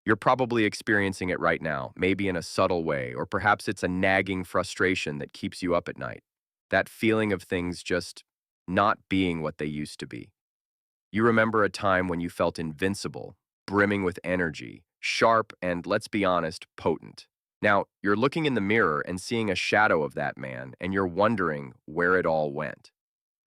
You're probably experiencing it right now, maybe in a subtle way, or perhaps it's a nagging frustration that keeps you up at night. That feeling of things just not being what they used to be. You remember a time when you felt invincible, brimming with energy, sharp, and let's be honest, potent. Now, you're looking in the mirror and seeing a shadow of that man, and you're wondering where it all went.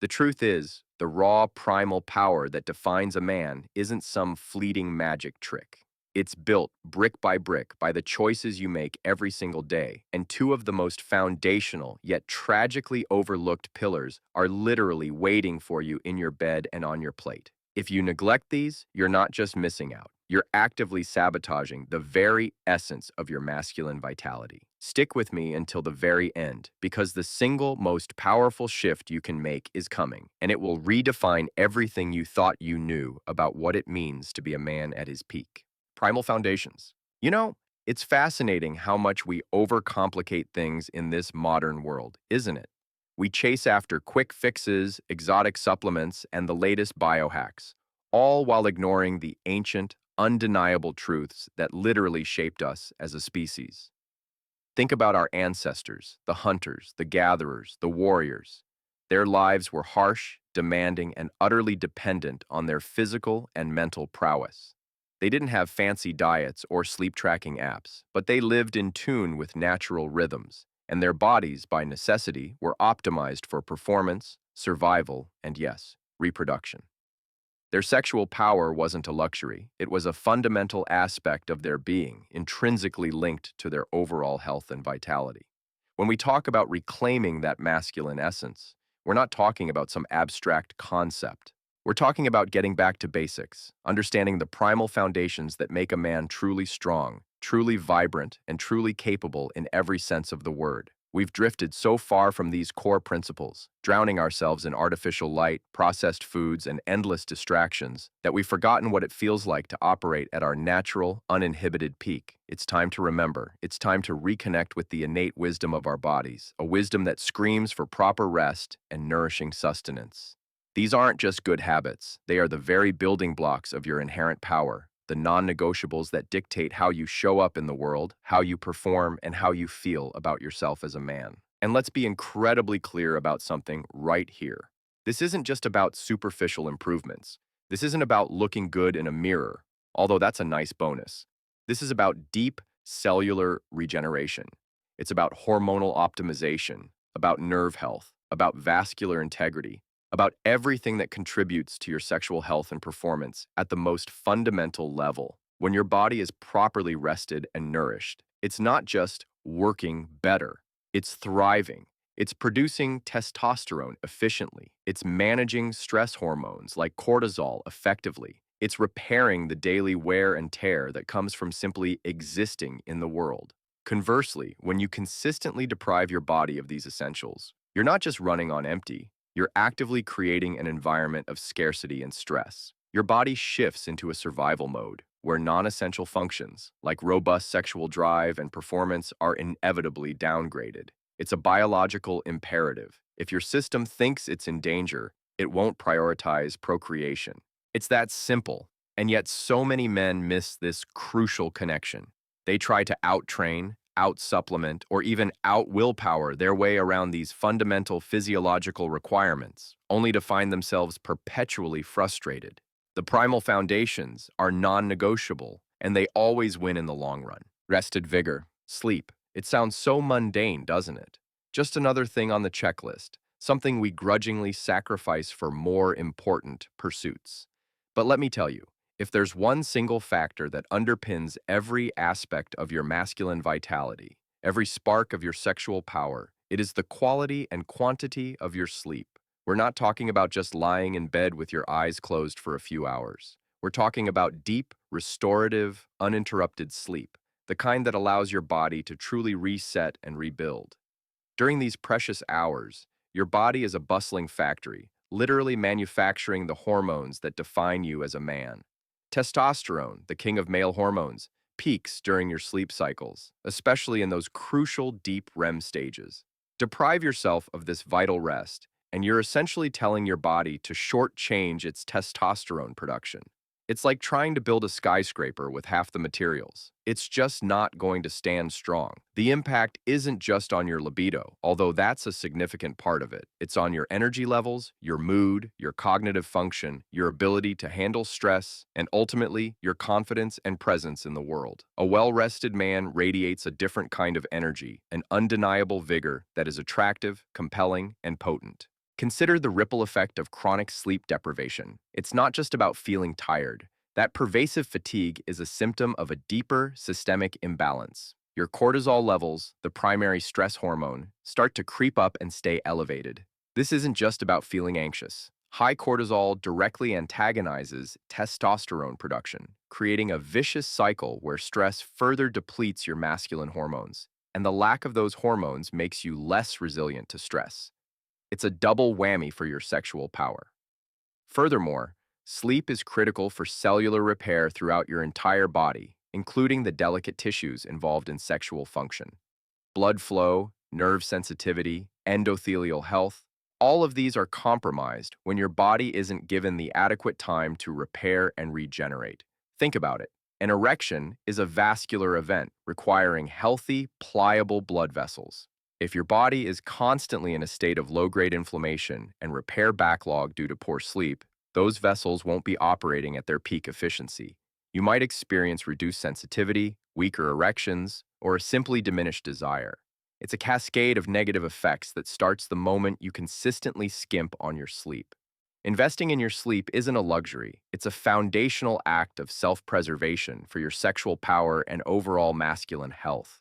The truth is, the raw primal power that defines a man isn't some fleeting magic trick. It's built brick by the choices you make every single day, and two of the most foundational yet tragically overlooked pillars are literally waiting for you in your bed and on your plate. If you neglect these, you're not just missing out. You're actively sabotaging the very essence of your masculine vitality. Stick with me until the very end, because the single most powerful shift you can make is coming, and it will redefine everything you thought you knew about what it means to be a man at his peak. Primal foundations. You know, it's fascinating how much we overcomplicate things in this modern world, isn't it? We chase after quick fixes, exotic supplements, and the latest biohacks, all while ignoring the ancient, undeniable truths that literally shaped us as a species. Think about our ancestors, the hunters, the gatherers, the warriors. Their lives were harsh, demanding, and utterly dependent on their physical and mental prowess. They didn't have fancy diets or sleep tracking apps, but they lived in tune with natural rhythms, and their bodies, by necessity, were optimized for performance, survival, and yes, reproduction. Their sexual power wasn't a luxury, it was a fundamental aspect of their being, intrinsically linked to their overall health and vitality. When we talk about reclaiming that masculine essence, we're not talking about some abstract concept. We're talking about getting back to basics, understanding the primal foundations that make a man truly strong, truly vibrant, and truly capable in every sense of the word. We've drifted so far from these core principles, drowning ourselves in artificial light, processed foods, and endless distractions, that we've forgotten what it feels like to operate at our natural, uninhibited peak. It's time to remember. It's time to reconnect with the innate wisdom of our bodies, a wisdom that screams for proper rest and nourishing sustenance. These aren't just good habits, they are the very building blocks of your inherent power, the non-negotiables that dictate how you show up in the world, how you perform, and how you feel about yourself as a man. And let's be incredibly clear about something right here. This isn't just about superficial improvements. This isn't about looking good in a mirror, although that's a nice bonus. This is about deep cellular regeneration. It's about hormonal optimization, about nerve health, about vascular integrity, about everything that contributes to your sexual health and performance at the most fundamental level. When your body is properly rested and nourished, it's not just working better, it's thriving. It's producing testosterone efficiently. It's managing stress hormones like cortisol effectively. It's repairing the daily wear and tear that comes from simply existing in the world. Conversely, when you consistently deprive your body of these essentials, you're not just running on empty, you're actively creating an environment of scarcity and stress. Your body shifts into a survival mode, where non-essential functions, like robust sexual drive and performance, are inevitably downgraded. It's a biological imperative. If your system thinks it's in danger, it won't prioritize procreation. It's that simple, and yet so many men miss this crucial connection. They try to out-train, out-supplement, or even out-willpower their way around these fundamental physiological requirements, only to find themselves perpetually frustrated. The primal foundations are non-negotiable, and they always win in the long run. Rested vigor, sleep. It sounds so mundane, doesn't it? Just another thing on the checklist, something we grudgingly sacrifice for more important pursuits. But let me tell you, if there's one single factor that underpins every aspect of your masculine vitality, every spark of your sexual power, it is the quality and quantity of your sleep. We're not talking about just lying in bed with your eyes closed for a few hours. We're talking about deep, restorative, uninterrupted sleep, the kind that allows your body to truly reset and rebuild. During these precious hours, your body is a bustling factory, literally manufacturing the hormones that define you as a man. Testosterone, the king of male hormones, peaks during your sleep cycles, especially in those crucial deep REM stages. Deprive yourself of this vital rest, and you're essentially telling your body to shortchange its testosterone production. It's like trying to build a skyscraper with half the materials. It's just not going to stand strong. The impact isn't just on your libido, although that's a significant part of it. It's on your energy levels, your mood, your cognitive function, your ability to handle stress, and ultimately, your confidence and presence in the world. A well-rested man radiates a different kind of energy, an undeniable vigor that is attractive, compelling, and potent. Consider the ripple effect of chronic sleep deprivation. It's not just about feeling tired. That pervasive fatigue is a symptom of a deeper systemic imbalance. Your cortisol levels, the primary stress hormone, start to creep up and stay elevated. This isn't just about feeling anxious. High cortisol directly antagonizes testosterone production, creating a vicious cycle where stress further depletes your masculine hormones, and the lack of those hormones makes you less resilient to stress. It's a double whammy for your sexual power. Furthermore, sleep is critical for cellular repair throughout your entire body, including the delicate tissues involved in sexual function. Blood flow, nerve sensitivity, endothelial health, all of these are compromised when your body isn't given the adequate time to repair and regenerate. Think about it. An erection is a vascular event requiring healthy, pliable blood vessels. If your body is constantly in a state of low-grade inflammation and repair backlog due to poor sleep, those vessels won't be operating at their peak efficiency. You might experience reduced sensitivity, weaker erections, or a simply diminished desire. It's a cascade of negative effects that starts the moment you consistently skimp on your sleep. Investing in your sleep isn't a luxury, it's a foundational act of self-preservation for your sexual power and overall masculine health.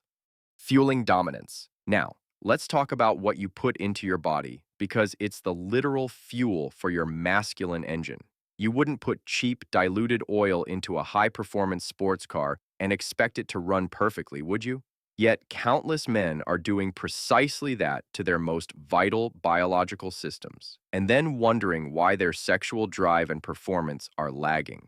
Fueling dominance. Now, let's talk about what you put into your body because it's the literal fuel for your masculine engine. You wouldn't put cheap, diluted oil into a high-performance sports car and expect it to run perfectly, would you? Yet, countless men are doing precisely that to their most vital biological systems, and then wondering why their sexual drive and performance are lagging.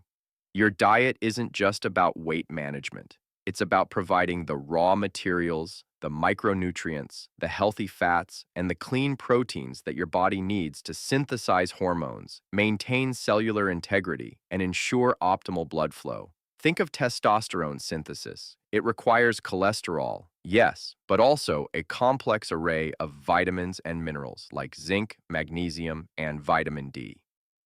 Your diet isn't just about weight management. It's about providing the raw materials, the micronutrients, the healthy fats, and the clean proteins that your body needs to synthesize hormones, maintain cellular integrity, and ensure optimal blood flow. Think of testosterone synthesis. It requires cholesterol, yes, but also a complex array of vitamins and minerals like zinc, magnesium, and vitamin D.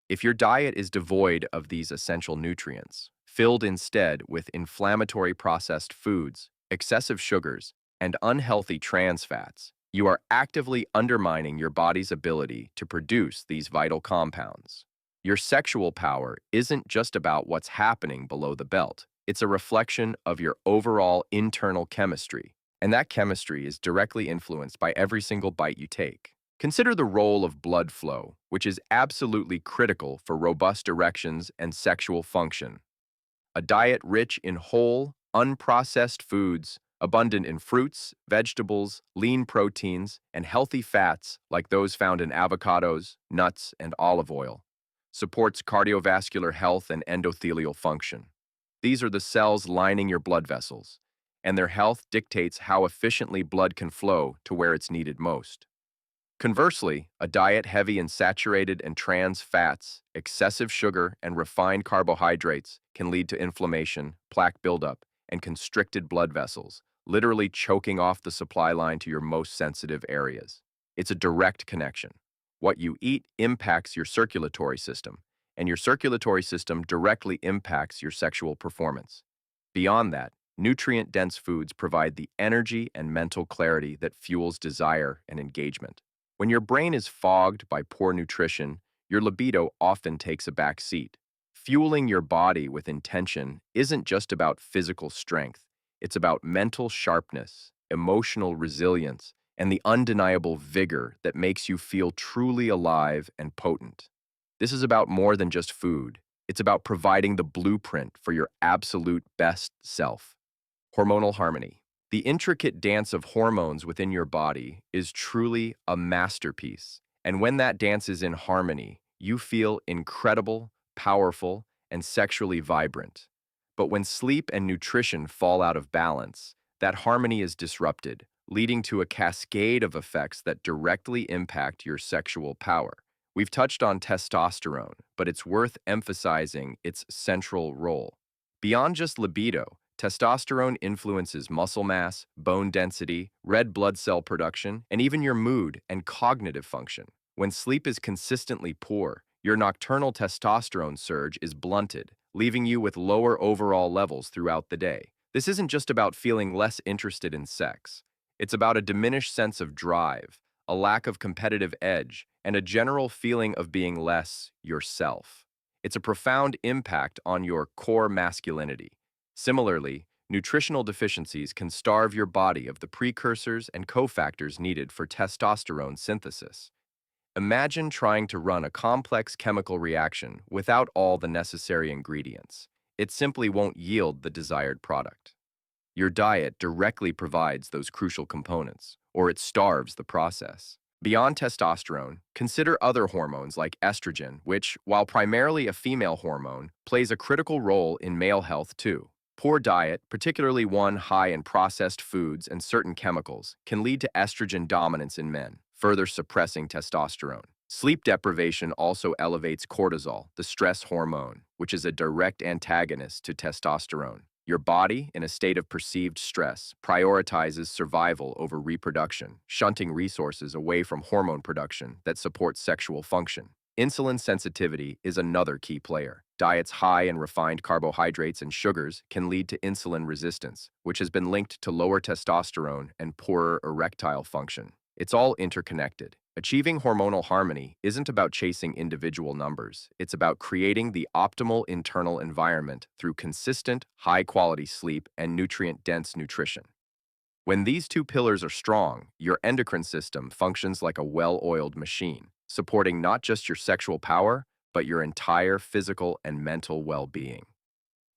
If your diet is devoid of these essential nutrients, filled instead with inflammatory processed foods, excessive sugars, and unhealthy trans fats, you are actively undermining your body's ability to produce these vital compounds. Your sexual power isn't just about what's happening below the belt. It's a reflection of your overall internal chemistry, and that chemistry is directly influenced by every single bite you take. Consider the role of blood flow, which is absolutely critical for robust erections and sexual function. A diet rich in whole, unprocessed foods, abundant in fruits, vegetables, lean proteins, and healthy fats like those found in avocados, nuts, and olive oil, supports cardiovascular health and endothelial function. These are the cells lining your blood vessels, and their health dictates how efficiently blood can flow to where it's needed most. Conversely, a diet heavy in saturated and trans fats, excessive sugar, and refined carbohydrates can lead to inflammation, plaque buildup, and constricted blood vessels, literally choking off the supply line to your most sensitive areas. It's a direct connection. What you eat impacts your circulatory system, and your circulatory system directly impacts your sexual performance. Beyond that, nutrient-dense foods provide the energy and mental clarity that fuels desire and engagement. When your brain is fogged by poor nutrition, your libido often takes a back seat. Fueling your body with intention isn't just about physical strength. It's about mental sharpness, emotional resilience, and the undeniable vigor that makes you feel truly alive and potent. This is about more than just food. It's about providing the blueprint for your absolute best self. Hormonal harmony. The intricate dance of hormones within your body is truly a masterpiece. And when that dance is in harmony, you feel incredible, powerful, and sexually vibrant. But when sleep and nutrition fall out of balance, that harmony is disrupted, leading to a cascade of effects that directly impact your sexual power. We've touched on testosterone, but it's worth emphasizing its central role. Beyond just libido, testosterone influences muscle mass, bone density, red blood cell production, and even your mood and cognitive function. When sleep is consistently poor, your nocturnal testosterone surge is blunted, leaving you with lower overall levels throughout the day. This isn't just about feeling less interested in sex. It's about a diminished sense of drive, a lack of competitive edge, and a general feeling of being less yourself. It's a profound impact on your core masculinity. Similarly, nutritional deficiencies can starve your body of the precursors and cofactors needed for testosterone synthesis. Imagine trying to run a complex chemical reaction without all the necessary ingredients. It simply won't yield the desired product. Your diet directly provides those crucial components, or it starves the process. Beyond testosterone, consider other hormones like estrogen, which, while primarily a female hormone, plays a critical role in male health too. Poor diet, particularly one high in processed foods and certain chemicals, can lead to estrogen dominance in men, further suppressing testosterone. Sleep deprivation also elevates cortisol, the stress hormone, which is a direct antagonist to testosterone. Your body, in a state of perceived stress, prioritizes survival over reproduction, shunting resources away from hormone production that supports sexual function. Insulin sensitivity is another key player. Diets high in refined carbohydrates and sugars can lead to insulin resistance, which has been linked to lower testosterone and poorer erectile function. It's all interconnected. Achieving hormonal harmony isn't about chasing individual numbers. It's about creating the optimal internal environment through consistent, high-quality sleep and nutrient-dense nutrition. When these two pillars are strong, your endocrine system functions like a well-oiled machine, supporting not just your sexual power, but your entire physical and mental well-being.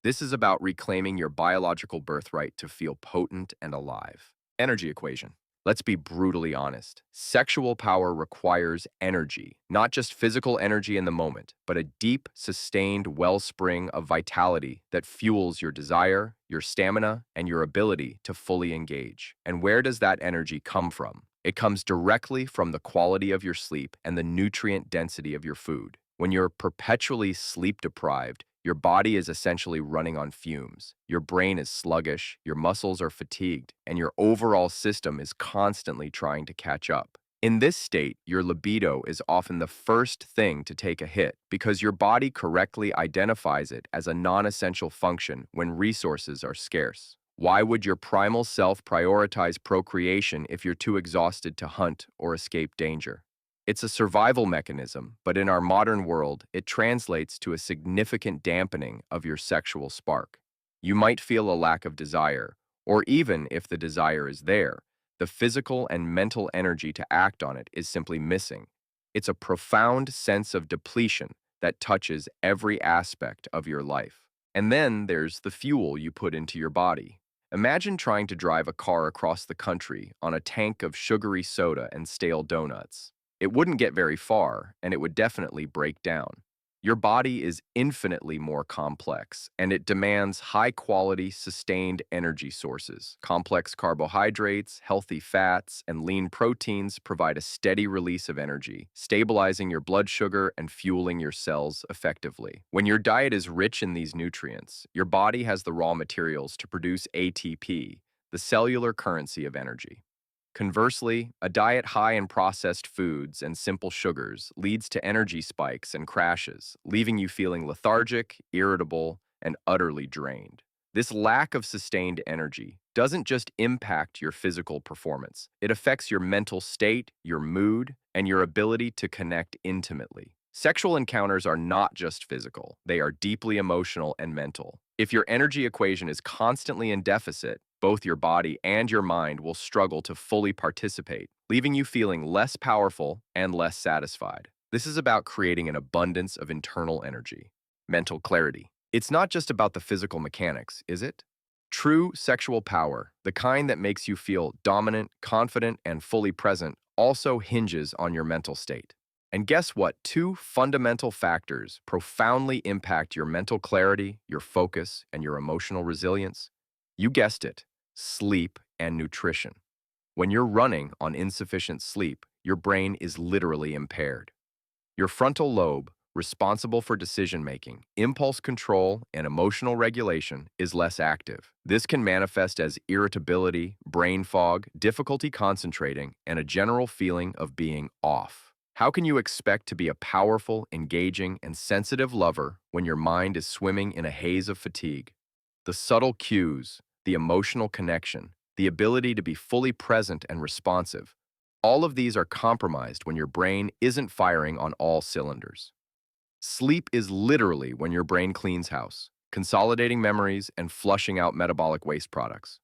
This is about reclaiming your biological birthright to feel potent and alive. Energy equation. Let's be brutally honest. Sexual power requires energy, not just physical energy in the moment, but a deep, sustained wellspring of vitality that fuels your desire, your stamina, and your ability to fully engage. And where does that energy come from? It comes directly from the quality of your sleep and the nutrient density of your food. When you're perpetually sleep deprived, your body is essentially running on fumes. Your brain is sluggish, your muscles are fatigued, and your overall system is constantly trying to catch up. In this state, your libido is often the first thing to take a hit because your body correctly identifies it as a non-essential function when resources are scarce. Why would your primal self prioritize procreation if you're too exhausted to hunt or escape danger? It's a survival mechanism, but in our modern world, it translates to a significant dampening of your sexual spark. You might feel a lack of desire, or even if the desire is there, the physical and mental energy to act on it is simply missing. It's a profound sense of depletion that touches every aspect of your life. And then there's the fuel you put into your body. Imagine trying to drive a car across the country on a tank of sugary soda and stale donuts. It wouldn't get very far, and it would definitely break down. Your body is infinitely more complex, and it demands high-quality, sustained energy sources. Complex carbohydrates, healthy fats, and lean proteins provide a steady release of energy, stabilizing your blood sugar and fueling your cells effectively. When your diet is rich in these nutrients, your body has the raw materials to produce ATP, the cellular currency of energy. Conversely, a diet high in processed foods and simple sugars leads to energy spikes and crashes, leaving you feeling lethargic, irritable, and utterly drained. This lack of sustained energy doesn't just impact your physical performance, it affects your mental state, your mood, and your ability to connect intimately. Sexual encounters are not just physical, they are deeply emotional and mental. If your energy equation is constantly in deficit, both your body and your mind will struggle to fully participate, leaving you feeling less powerful and less satisfied. This is about creating an abundance of internal energy. Mental clarity. It's not just about the physical mechanics, is it? True sexual power, the kind that makes you feel dominant, confident, and fully present, also hinges on your mental state. And guess what? Two fundamental factors profoundly impact your mental clarity, your focus, and your emotional resilience. You guessed it, sleep and nutrition. When you're running on insufficient sleep, your brain is literally impaired. Your frontal lobe, responsible for decision-making, impulse control, and emotional regulation, is less active. This can manifest as irritability, brain fog, difficulty concentrating, and a general feeling of being off. How can you expect to be a powerful, engaging, and sensitive lover when your mind is swimming in a haze of fatigue? The subtle cues, the emotional connection, the ability to be fully present and responsive, all of these are compromised when your brain isn't firing on all cylinders. Sleep is literally when your brain cleans house, consolidating memories and flushing out metabolic waste products.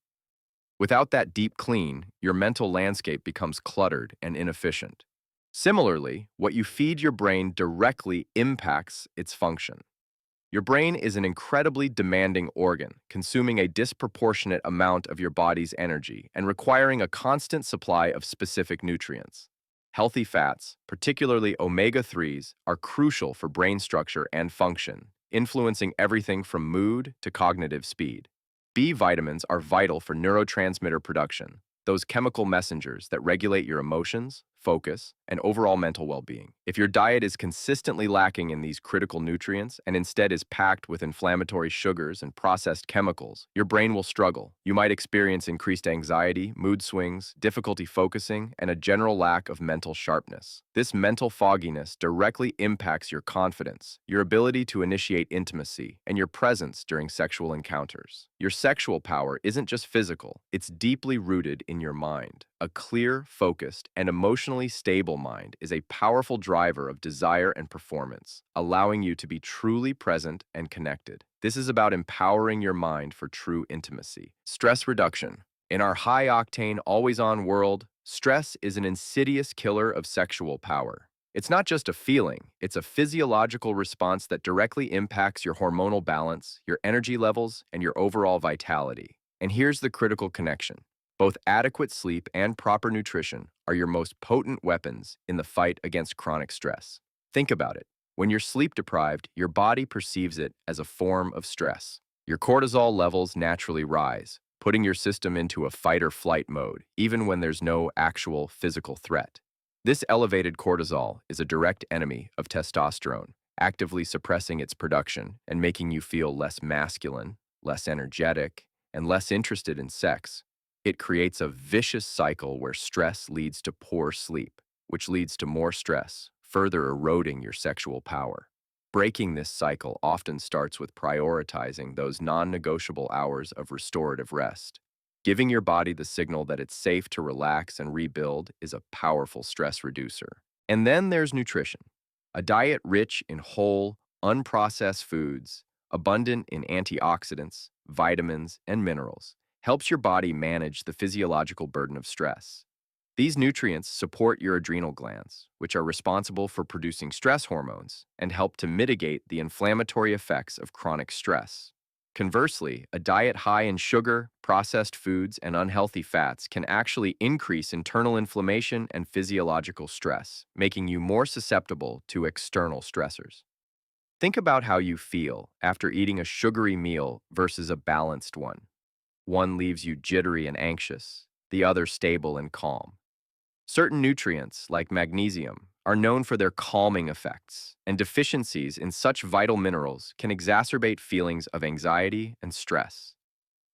Without that deep clean, your mental landscape becomes cluttered and inefficient. Similarly, what you feed your brain directly impacts its function. Your brain is an incredibly demanding organ, consuming a disproportionate amount of your body's energy and requiring a constant supply of specific nutrients. Healthy fats, particularly omega-3s, are crucial for brain structure and function, influencing everything from mood to cognitive speed. B vitamins are vital for neurotransmitter production, those chemical messengers that regulate your emotions, focus, and overall mental well-being. If your diet is consistently lacking in these critical nutrients and instead is packed with inflammatory sugars and processed chemicals, your brain will struggle. You might experience increased anxiety, mood swings, difficulty focusing, and a general lack of mental sharpness. This mental fogginess directly impacts your confidence, your ability to initiate intimacy, and your presence during sexual encounters. Your sexual power isn't just physical, it's deeply rooted in your mind. A clear, focused, and emotionally stable mind is a powerful driver of desire and performance, allowing you to be truly present and connected. This is about empowering your mind for true intimacy. Stress reduction. In our high-octane, always-on world, stress is an insidious killer of sexual power. It's not just a feeling, it's a physiological response that directly impacts your hormonal balance, your energy levels, and your overall vitality. And here's the critical connection. Both adequate sleep and proper nutrition are your most potent weapons in the fight against chronic stress. Think about it. When you're sleep deprived, your body perceives it as a form of stress. Your cortisol levels naturally rise, putting your system into a fight or flight mode, even when there's no actual physical threat. This elevated cortisol is a direct enemy of testosterone, actively suppressing its production and making you feel less masculine, less energetic, and less interested in sex. It creates a vicious cycle where stress leads to poor sleep, which leads to more stress, further eroding your sexual power. Breaking this cycle often starts with prioritizing those non-negotiable hours of restorative rest. Giving your body the signal that it's safe to relax and rebuild is a powerful stress reducer. And then there's nutrition. A diet rich in whole, unprocessed foods, abundant in antioxidants, vitamins, and minerals, helps your body manage the physiological burden of stress. These nutrients support your adrenal glands, which are responsible for producing stress hormones and help to mitigate the inflammatory effects of chronic stress. Conversely, a diet high in sugar, processed foods, and unhealthy fats can actually increase internal inflammation and physiological stress, making you more susceptible to external stressors. Think about how you feel after eating a sugary meal versus a balanced one. One leaves you jittery and anxious, the other stable and calm. Certain nutrients, like magnesium, are known for their calming effects, and deficiencies in such vital minerals can exacerbate feelings of anxiety and stress.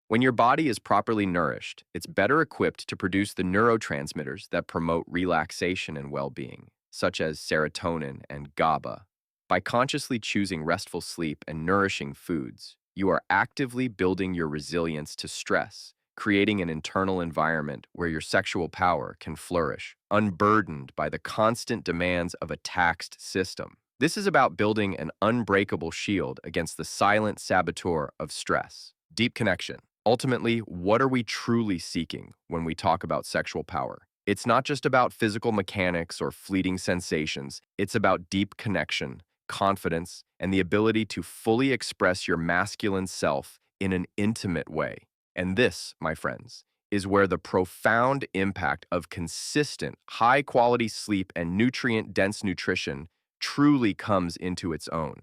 When your body is properly nourished, it's better equipped to produce the neurotransmitters that promote relaxation and well-being, such as serotonin and GABA. By consciously choosing restful sleep and nourishing foods, you are actively building your resilience to stress, creating an internal environment where your sexual power can flourish, unburdened by the constant demands of a taxed system. This is about building an unbreakable shield against the silent saboteur of stress. Deep connection. Ultimately, what are we truly seeking when we talk about sexual power? It's not just about physical mechanics or fleeting sensations. It's about deep connection, confidence, and the ability to fully express your masculine self in an intimate way. And this, my friends, is where the profound impact of consistent, high-quality sleep and nutrient-dense nutrition truly comes into its own.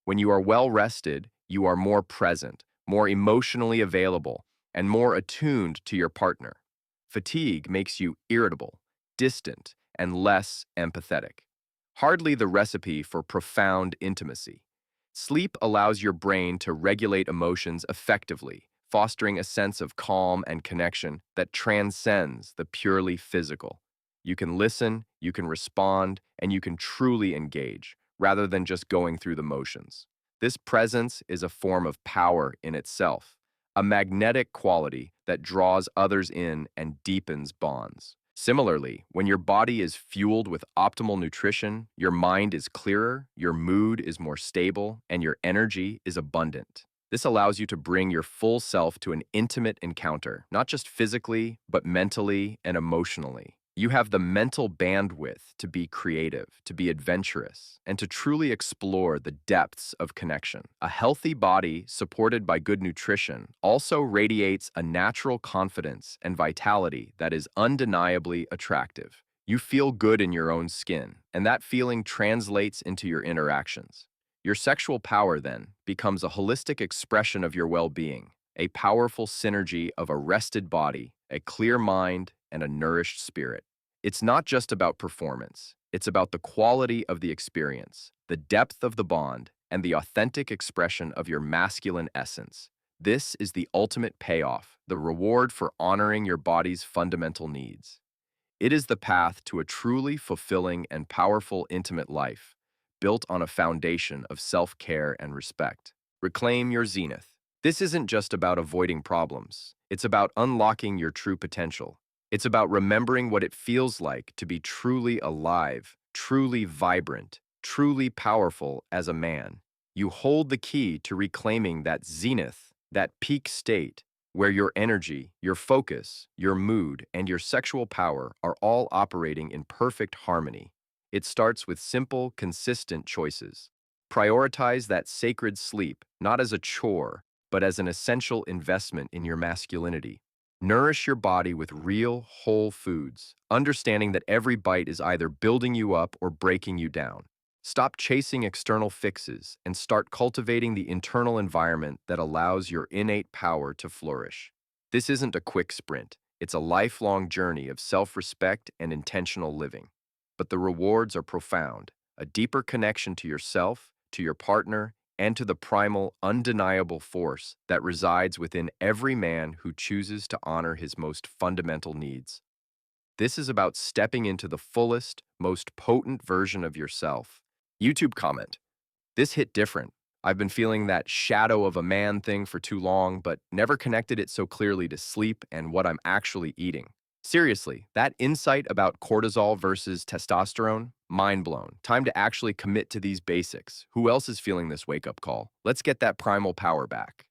When you are well rested, you are more present, more emotionally available, and more attuned to your partner. Fatigue makes you irritable, distant, and less empathetic. hardly the recipe for profound intimacy. Sleep allows your brain to regulate emotions effectively, fostering a sense of calm and connection that transcends the purely physical. You can listen, you can respond, and you can truly engage, rather than just going through the motions. This presence is a form of power in itself, a magnetic quality that draws others in and deepens bonds. Similarly, when your body is fueled with optimal nutrition, your mind is clearer, your mood is more stable, and your energy is abundant. This allows you to bring your full self to an intimate encounter, not just physically, but mentally and emotionally. You have the mental bandwidth to be creative, to be adventurous, and to truly explore the depths of connection. A healthy body, supported by good nutrition, also radiates a natural confidence and vitality that is undeniably attractive. You feel good in your own skin, and that feeling translates into your interactions. Your sexual power, then, becomes a holistic expression of your well-being, a powerful synergy of a rested body, a clear mind, and a nourished spirit. It's not just about performance. It's about the quality of the experience, the depth of the bond, and the authentic expression of your masculine essence. This is the ultimate payoff, the reward for honoring your body's fundamental needs. It is the path to a truly fulfilling and powerful intimate life, built on a foundation of self-care and respect. Reclaim your zenith. This isn't just about avoiding problems. It's about unlocking your true potential. It's about remembering what it feels like to be truly alive, truly vibrant, truly powerful as a man. You hold the key to reclaiming that zenith, that peak state, where your energy, your focus, your mood, and your sexual power are all operating in perfect harmony. It starts with simple, consistent choices. Prioritize that sacred sleep, not as a chore, but as an essential investment in your masculinity. Nourish your body with real, whole foods, understanding that every bite is either building you up or breaking you down. Stop chasing external fixes and start cultivating the internal environment that allows your innate power to flourish. This isn't a quick sprint. It's a lifelong journey of self-respect and intentional living. But the rewards are profound: a deeper connection to yourself, to your partner, and to the primal, undeniable force that resides within every man who chooses to honor his most fundamental needs. This is about stepping into the fullest, most potent version of yourself. YouTube comment: this hit different. I've been feeling that shadow of a man thing for too long, but never connected it so clearly to sleep and what I'm actually eating. Seriously, that insight about cortisol versus testosterone? Mind blown. Time to actually commit to these basics. Who else is feeling this wake-up call? Let's get that primal power back.